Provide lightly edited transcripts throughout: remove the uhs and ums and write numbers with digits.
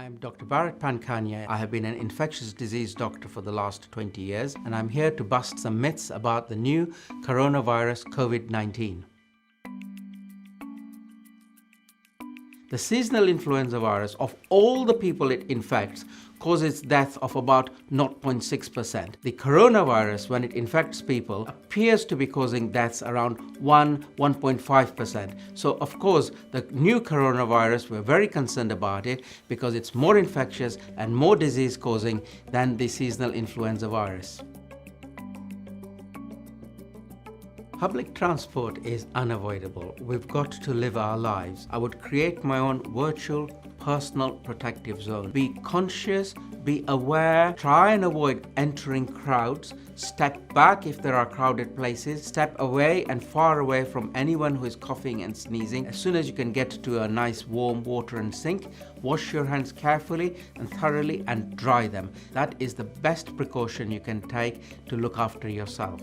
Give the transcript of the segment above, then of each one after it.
I'm Dr. Bharat Pankhania. I have been an infectious disease doctor for the last 20 years, and I'm here to bust some myths about the new coronavirus COVID-19. The seasonal influenza virus, of all the people it infects, causes death of about 0.6%. The coronavirus, when it infects people, appears to be causing deaths around 1.5%. So, of course, the new coronavirus, we're very concerned about it because it's more infectious and more disease-causing than the seasonal influenza virus. Public transport is unavoidable. We've got to live our lives. I would create my own virtual personal protective zone. Be conscious, be aware, try and avoid entering crowds, step back if there are crowded places, step away and far away from anyone who is coughing and sneezing. As soon as you can get to a nice warm water and sink, wash your hands carefully and thoroughly and dry them. That is the best precaution you can take to look after yourself.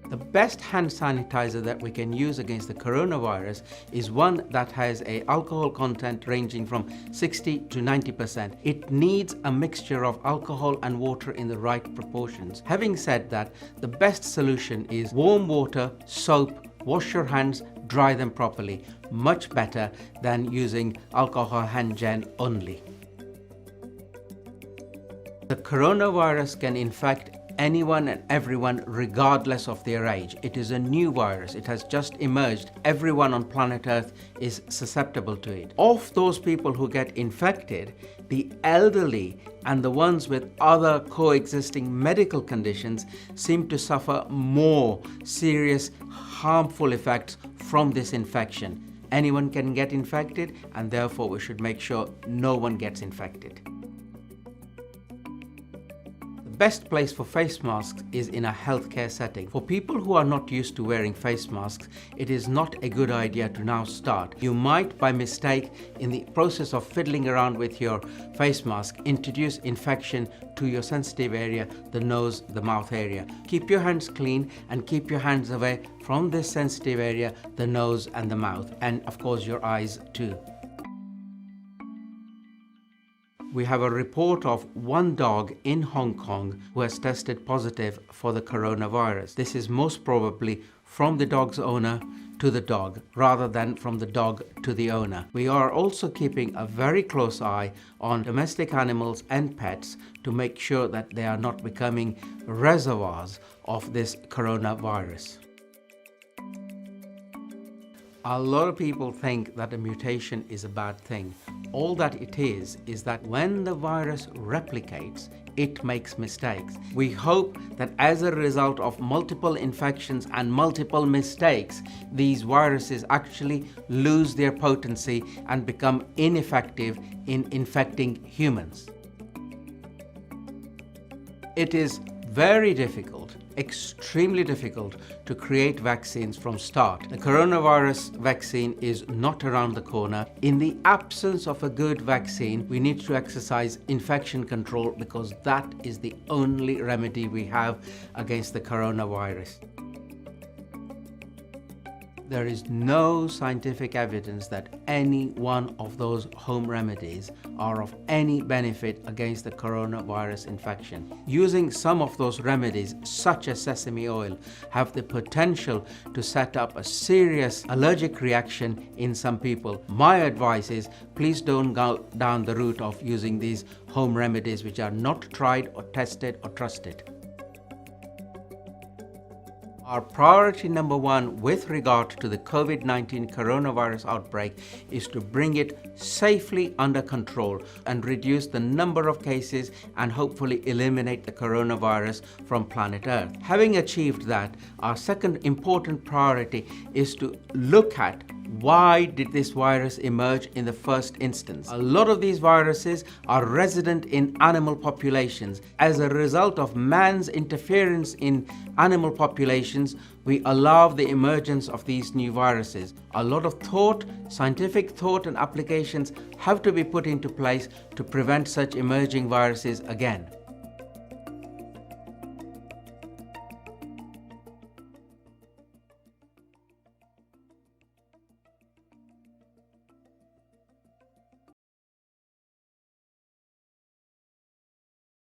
The best hand sanitizer that we can use against the coronavirus is one that has an alcohol content ranging from 60 to 90%. It needs a mixture of alcohol and water in the right proportions. Having said that, the best solution is warm water, soap, wash your hands, dry them properly. Much better than using alcohol hand gel only. The coronavirus can infect anyone and everyone regardless of their age. It is a new virus. It has just emerged. Everyone on planet Earth is susceptible to it. Of those people who get infected, the elderly and the ones with other coexisting medical conditions seem to suffer more serious harmful effects from this infection. Anyone can get infected, and therefore we should make sure no one gets infected. The best place for face masks is in a healthcare setting. For people who are not used to wearing face masks, it is not a good idea to now start. You might, by mistake, in the process of fiddling around with your face mask, introduce infection to your sensitive area, the nose, the mouth area. Keep your hands clean and keep your hands away from this sensitive area, the nose and the mouth, and of course your eyes too. We have a report of one dog in Hong Kong who has tested positive for the coronavirus. This is most probably from the dog's owner to the dog, rather than from the dog to the owner. We are also keeping a very close eye on domestic animals and pets to make sure that they are not becoming reservoirs of this coronavirus. A lot of people think that a mutation is a bad thing. All that it is that when the virus replicates, it makes mistakes. We hope that as a result of multiple infections and multiple mistakes, these viruses actually lose their potency and become ineffective in infecting humans. It is very difficult, extremely difficult to create vaccines from start. The coronavirus vaccine is not around the corner. In the absence of a good vaccine, we need to exercise infection control because that is the only remedy we have against the coronavirus. There is no scientific evidence that any one of those home remedies are of any benefit against the coronavirus infection. Using some of those remedies, such as sesame oil, have the potential to set up a serious allergic reaction in some people. My advice is, please don't go down the route of using these home remedies which are not tried or tested or trusted. Our priority number one with regard to the COVID-19 coronavirus outbreak is to bring it safely under control and reduce the number of cases and hopefully eliminate the coronavirus from planet Earth. Having achieved that, our second important priority is to look at why did this virus emerge in the first instance. A lot of these viruses are resident in animal populations. As a result of man's interference in animal populations, we allow the emergence of these new viruses. A lot of thought, scientific thought and applications have to be put into place to prevent such emerging viruses again.